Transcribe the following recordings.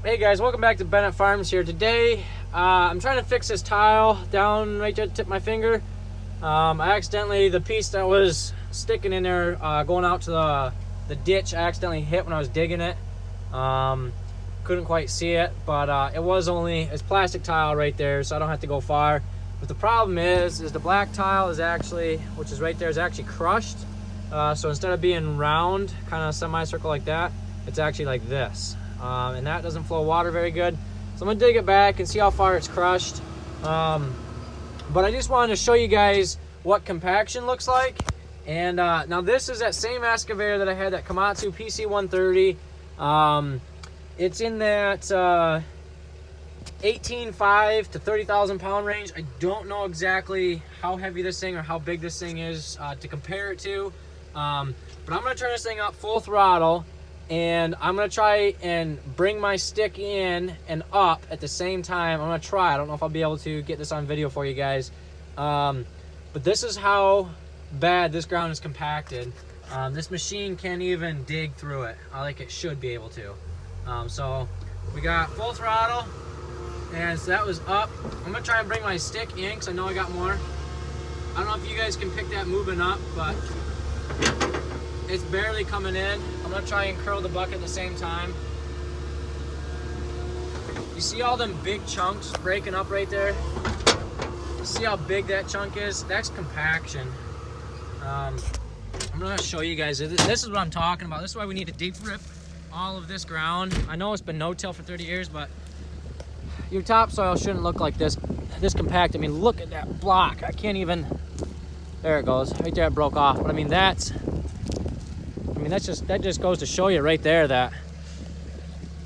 Hey guys, welcome back to Bennett Farms here. Today, I'm trying to fix this tile down right there at the tip of my finger. I accidentally, the piece that was sticking in there, going out to the ditch, I accidentally hit when I was digging it. Couldn't quite see it, but it's plastic tile right there, so I don't have to go far. But the problem is the black tile is actually, which is right there, is actually crushed. So instead of being round, kind of semicircle like that, it's actually like this. And that doesn't flow water very good. So I'm gonna dig it back and see how far it's crushed. But I just wanted to show you guys what compaction looks like. And now this is that same excavator that I had, that Komatsu PC130. It's in that 18.5 to 30,000 pound range. I don't know exactly how heavy this thing or how big this thing is to compare it to. But I'm gonna turn this thing up full throttle, and I'm gonna try and bring my stick in and up at the same time. I'm gonna try. I don't know if I'll be able to get this on video for you guys. But this is how bad this ground is compacted. This machine can't even dig through it like it should be able to. So we got full throttle, and so that was up. I'm gonna try and bring my stick in because I know I got more. I don't know if you guys can pick that moving up, but it's barely coming in. I'm gonna try and curl the bucket at the same time. You see all them big chunks breaking up right there? You see how big that chunk is? That's compaction. I'm gonna show you guys. This is what I'm talking about. This is why we need to deep rip all of this ground. I know it's been no-till for 30 years, but your topsoil shouldn't look like this compact. I mean, look at that block. I can't even, there it goes. Right there, it broke off. But I mean, that just goes to show you right there that,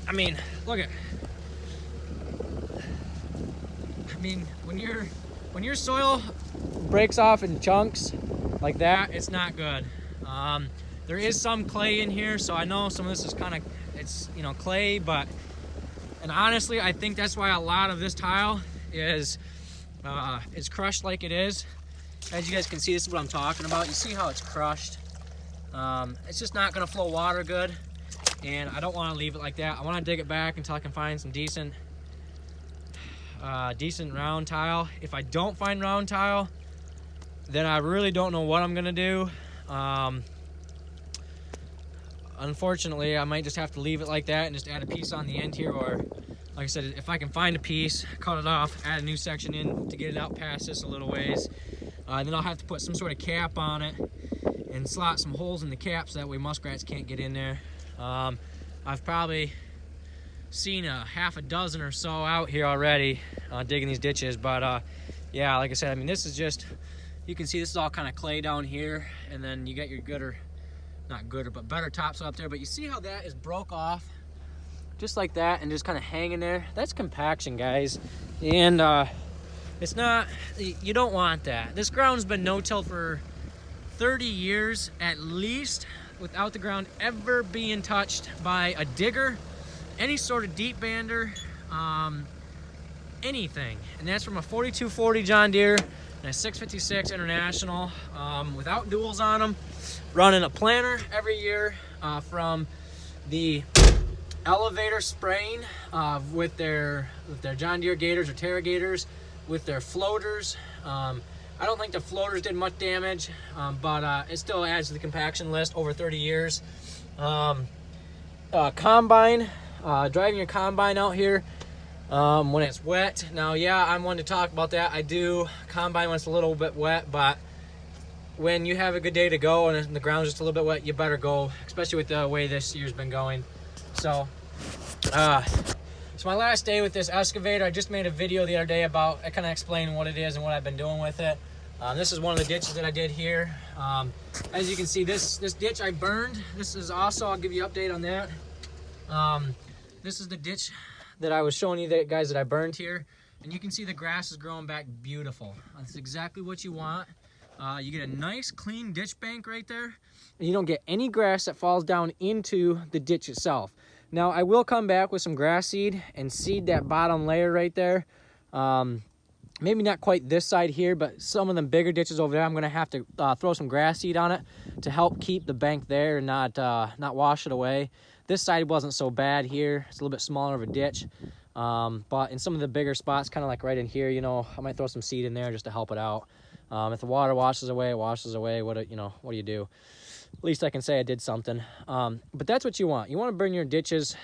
I mean, look at, I mean, when your soil breaks off in chunks like that, it's not good. There is some clay in here, so I know some of this is kind of, it's, you know, clay, but, and honestly, I think that's why a lot of this tile is crushed like it is. As you guys can see, this is what I'm talking about. You see how it's crushed. It's just not gonna flow water good, and I don't want to leave it like that. I want to dig it back until I can find some decent round tile. If I don't find round tile, then I really don't know what I'm gonna do. Unfortunately, I might just have to leave it like that and just add a piece on the end here, or like I said, if I can find a piece, cut it off, add a new section in to get it out past this a little ways. Then I'll have to put some sort of cap on it and slot some holes in the cap so that way muskrats can't get in there. I've probably seen a half a dozen or so out here already digging these ditches, but yeah, like I said, I mean, this is just, you can see this is all kind of clay down here, and then you got your better topsoil up there, but you see how that is broke off just like that and just kind of hanging there? That's compaction, guys. And it's not, you don't want that. This ground's been no-till for 30 years at least, without the ground ever being touched by a digger, any sort of deep bander, anything. And that's from a 4240 John Deere and a 656 International, without duals on them, running a planter every year from the elevator spraying with their John Deere gators or Terra gators, with their floaters. I don't think the floaters did much damage, but it still adds to the compaction list over 30 years. Combine, driving your combine out here when it's wet. Now, yeah, I'm one to talk about that. I do combine when it's a little bit wet, but when you have a good day to go and the ground's just a little bit wet, you better go, especially with the way this year's been going. So, it's my last day with this excavator. I just made a video the other day about, I kind of explained what it is and what I've been doing with it. This is one of the ditches that I did here. As you can see, this ditch I burned. This is also, I'll give you an update on that. This is the ditch that I was showing you guys that I burned here. And you can see the grass is growing back beautiful. That's exactly what you want. You get a nice clean ditch bank right there, and you don't get any grass that falls down into the ditch itself. Now, I will come back with some grass seed and seed that bottom layer right there. Maybe not quite this side here, but some of them bigger ditches over there, I'm gonna have to throw some grass seed on it to help keep the bank there and not wash it away. This side wasn't so bad here. It's a little bit smaller of a ditch. But in some of the bigger spots, kind of like right in here, you know, I might throw some seed in there just to help it out. If the water washes away, it washes away. What do you do? At least I can say I did something. But that's what you want. You want to burn your ditches.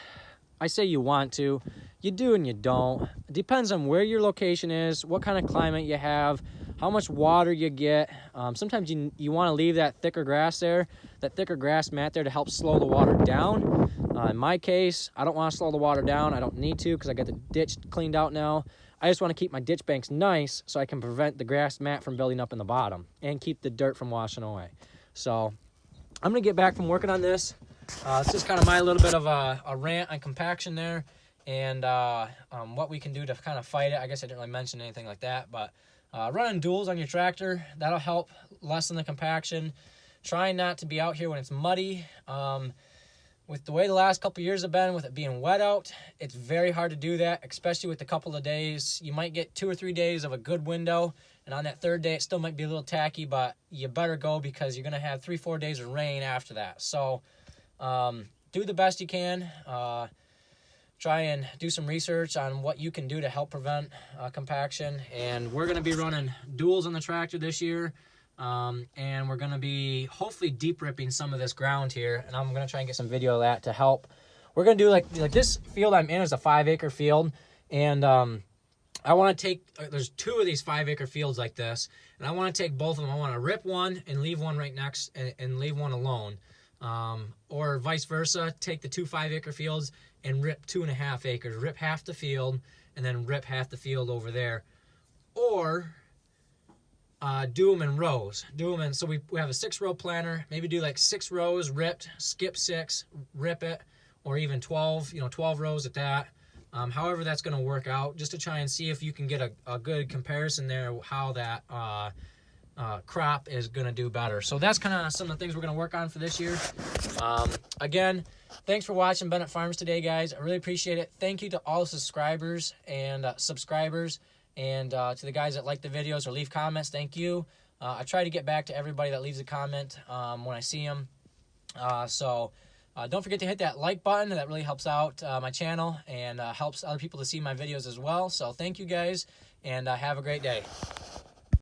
I say you want to. You do and you don't. It depends on where your location is, what kind of climate you have, how much water you get. Sometimes you want to leave that thicker grass there, that thicker grass mat there to help slow the water down. In my case, I don't want to slow the water down. I don't need to because I got the ditch cleaned out now. I just want to keep my ditch banks nice so I can prevent the grass mat from building up in the bottom and keep the dirt from washing away. So I'm going to get back from working on this. It's just kind of my little bit of a rant on compaction there and what we can do to kind of fight it. I guess I didn't really mention anything like that, but running duals on your tractor, that'll help lessen the compaction. Trying not to be out here when it's muddy. With the way the last couple years have been, with it being wet out, it's very hard to do that, especially with a couple of days. You might get 2 or 3 days of a good window, and on that third day, it still might be a little tacky, but you better go because you're going to have 3-4 days of rain after that. So do the best you can. Try and do some research on what you can do to help prevent compaction. And we're going to be running duals on the tractor this year. And we're going to be hopefully deep ripping some of this ground here, and I'm going to try and get some video of that to help. We're going to do like this field I'm in is a 5-acre field, and I want to take, there's 2 of these 5-acre fields like this, and I want to take both of them. I want to rip one and leave one right next and leave one alone, or vice versa, take the 2 5-acre fields and rip 2.5 acres, rip half the field and then rip half the field over there, or do them in rows. Do them in, so we have a 6-row planter, maybe do like 6 rows ripped, skip 6, rip it, or even 12, 12 rows at that. However that's going to work out, just to try and see if you can get a good comparison there, how that crop is going to do better. So that's kind of some of the things we're going to work on for this year. Again, thanks for watching Bennett Farms today, guys. I really appreciate it. Thank you to all the subscribers and subscribers. And to the guys that like the videos or leave comments, thank you. I try to get back to everybody that leaves a comment when I see them. So don't forget to hit that like button. That really helps out my channel and helps other people to see my videos as well. So thank you guys, and have a great day.